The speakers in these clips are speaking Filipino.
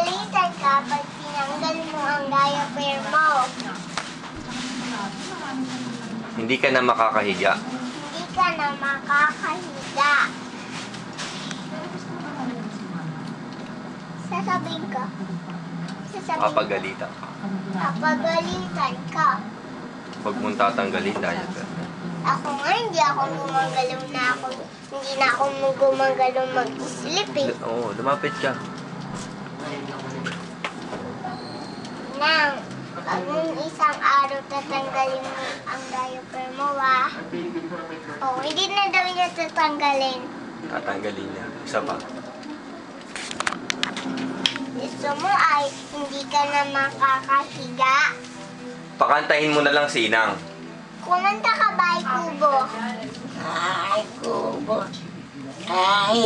Papagalitan ka pag tinanggal mo ang diaper mo. Hindi ka na makakahiga. Hindi ka na makakahiga. Sasabihin ka. Papagalitan ka. Papagalitan ka. Huwag mong tatanggalin diaper. Ako nga, hindi na ako gumagalaw mag-sleep eh. Oo, lumapit ka. Nang, pag mong isang araw tatanggalin mo ang diaper mo, Oo, hindi na daw niya tatanggalin. Tatanggalin niya. Isa pa. Gusto mo ay hindi ka na makakahiga. Pakantahin mo na lang si Inang. Kumanta ka ba, Ay Kubo? Ay, kubo. Ay,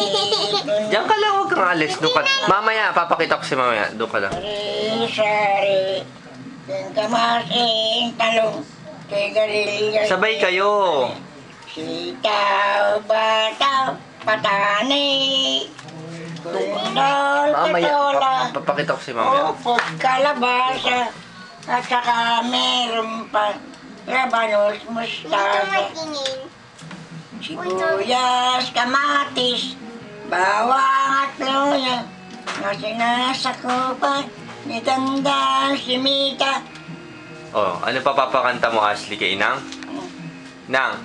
Diyan ka lang, huwag kang alis. Doon ka. Mamaya, papakita ko si mamaya. Doon ka lang. sari-sari. Yung kamasing talong. Tigarilya. Sabay kayo. Sitaw, bataw, patani. Tundol, Mamaya, katola. papakita ko si mamaya. Upog, kalabasa. At saka meron pa. Labanos, Dito mustasa. matingin. Sibuyas, kamatis, bawang at luya. Na sinasakupan ni Tandang Simita. Oh, ano pa papakanta mo, Ashley, kay Inang? Nang,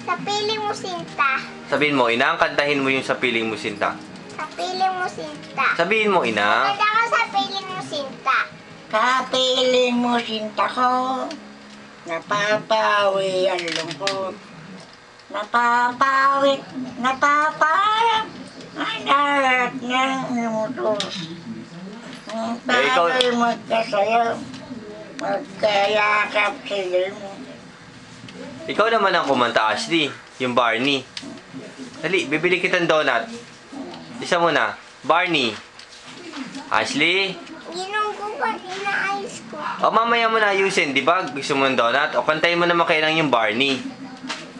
Sa piling mo sinta. sabihin mo, Inang, kantahin mo yung sa piling mo sinta. Sa piling mo sinta. Sabihin mo, Inang. Kanta ka sa piling mo sinta. Kapiling mo sinta ko, napapawi ang lungkot. Napapawi, napapayap, ang lahat ng muto. Ang ikaw- bagay magkasayaw, magkayakap sila mo. Ikaw naman ang kumanta, Ashley. Yung Barney. Dali, bibili kitang donut. Isa mo na. Barney. Ashley. Ginunggo pa, inaayos ko. O, mamaya mo na ayusin, di ba? Gusto mo ng donut? O, kantayin mo naman kailang yung Barney.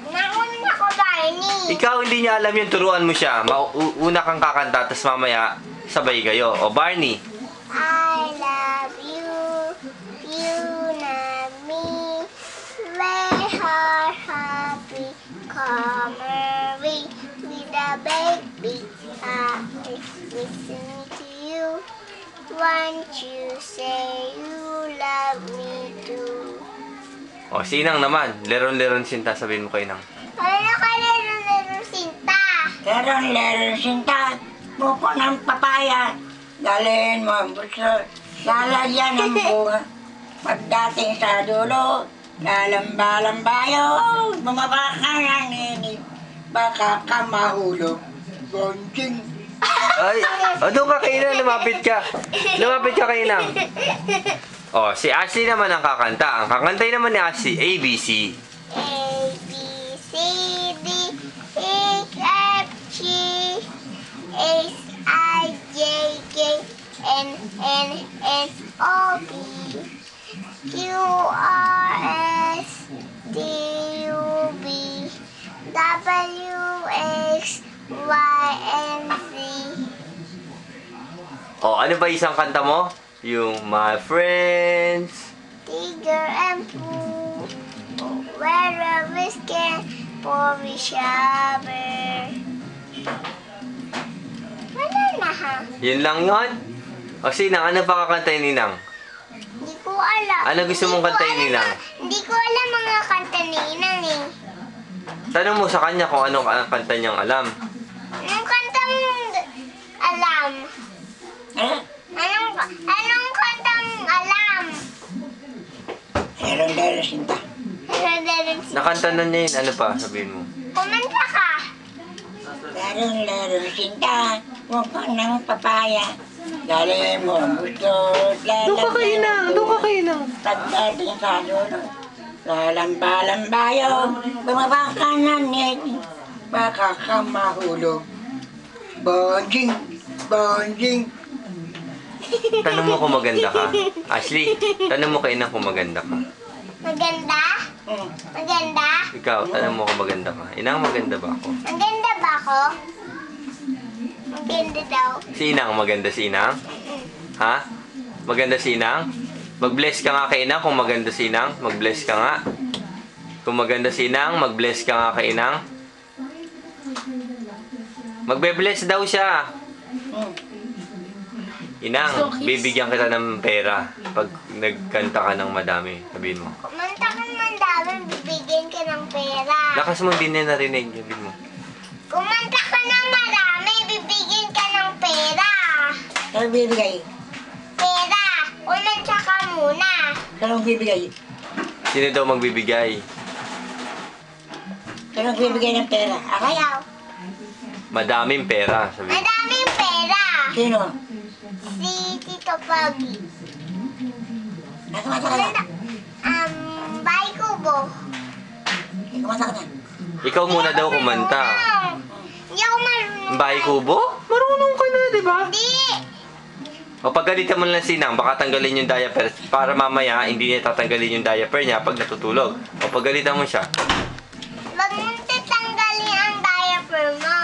Nauna ko, Barney. Ikaw, hindi niya alam yun. Turuan mo siya. Una kang kakanta, tapos mamaya sabay kayo. O, Barney. I love you. You love me. We are happy. Come away with a baby. Happy listening to you. Won't you say you love me too? O, sinang naman. Leron-leron sinta, sabihin mo kay Nang. Ano ka laro sinta? Leron sinta, buko ng papaya. Dalhin mo ang buso, lalagyan ng bunga. Pagdating sa dulo, lalamba-lambayo. Bumaba ka ng nini, baka ka mahulog. Gonjing. Ay, o, doon ka kay Nang. Lumapit ka. Lumapit ka kay Nang. O, si Ashley naman ang kakanta. Ang kakantay naman ni Ashley, ABC. A, B, C, D, E, F, G, H, I, J, K, N, O, P, Q, R, S, T, U, V, W, X, Y, and Z. O, ano ba isang kanta mo? Yung My Friends. Tiger and Pooh, where a whisker for we shower. Wala na ha? Yun lang yun? O, Sinang, ano pa kakantay ni Nang? Hindi ko alam. Ano gusto mong Hindi ko kantahin ni alam Nang? Hindi ko alam mga kanta ni Inang eh. Tanong mo sa kanya kung anong kanta niyang alam. Anong kanta mong alam? Eh, Anong kanta mong alam? leron sinta. Nakanta na niya yun. Ano pa? Sabihin mo. Kumanta ka. Leron sinta, buko ng papaya. Dalhin mo ang buso, lalagyan ng bunga. Nang. Pagdating sa dulo, lalamba-lambayo, bumaba ka na nini, baka ka mahulog. Bonjing, bonjing. Tanong mo kung maganda ka. Ashley, tanong mo kay Nang kung maganda ka. Maganda? Hmm. Maganda? Ikaw, tanong mo kung maganda ka. Inang, maganda ba ako? Maganda ba ako? Maganda daw. Si Inang, maganda si Inang? Ha? Maganda si Inang? Mag-bless ka nga kay Inang kung maganda si Inang. Mag-bless ka nga. Kung maganda si Inang, mag-bless ka nga kay Inang. Magbe-bless daw siya. Inang, bibigyan kita ng pera pag nagkanta ka ng madami. Sabihin mo. Kumanta ka naman dami, bibigyan ka ng pera. Lakas mo, hindi na narinig. Sabihin mo. Kumanta ka ng marami, bibigyan ka ng pera. Anong bibigay? Pera. Kumanta ka muna. Anong bibigay? Sino daw magbibigay? Anong bibigay ng pera? Ako? Ayaw. Madaming pera. Sabihin. Madaming pera. Sino? Si Tito Pagi. Kumanta ka na. Bay Kubo. Kumanta ka na. Ikaw muna daw kumanta. Hindi ako marunong. Bahay kubo? Marunong ka na, di ba? Hindi. O pagalitan mo lang si Inang, baka tanggalin yung diaper para mamaya hindi niya tatanggalin yung diaper niya pag natutulog. O pagalitan mo siya. Wag mong tatanggalin ang diaper mo.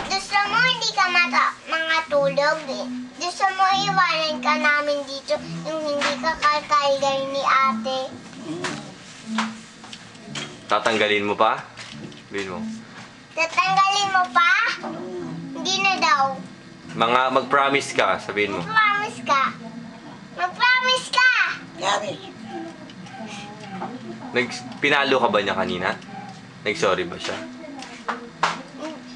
Gusto mo hindi ka mga tulog eh. Gusto mo iwanan ka namin dito yung hindi ka kakalgay ni ate. Tatanggalin mo pa? Sabihin mo. Tatanggalin mo pa? Hindi na daw. Mag-promise ka, sabihin mo. Mag-promise ka. Mag-promise ka. Gabi. Pinalo ka ba niya kanina? Nag-sorry ba siya?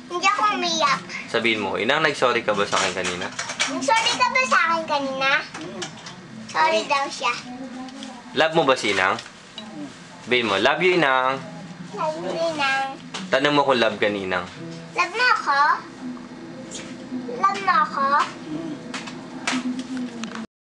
Hindi ako umiyak. Sabihin mo, Inang, nag-sorry ka ba sa akin kanina? Sorry ka ba sa akin kanina? Sorry daw siya. Love mo ba si Inang? Sabihin mo, love you, Inang. Sabi ni Nang. Tanong mo kung love ka ni Inang. Love mo ako? Love mo ako?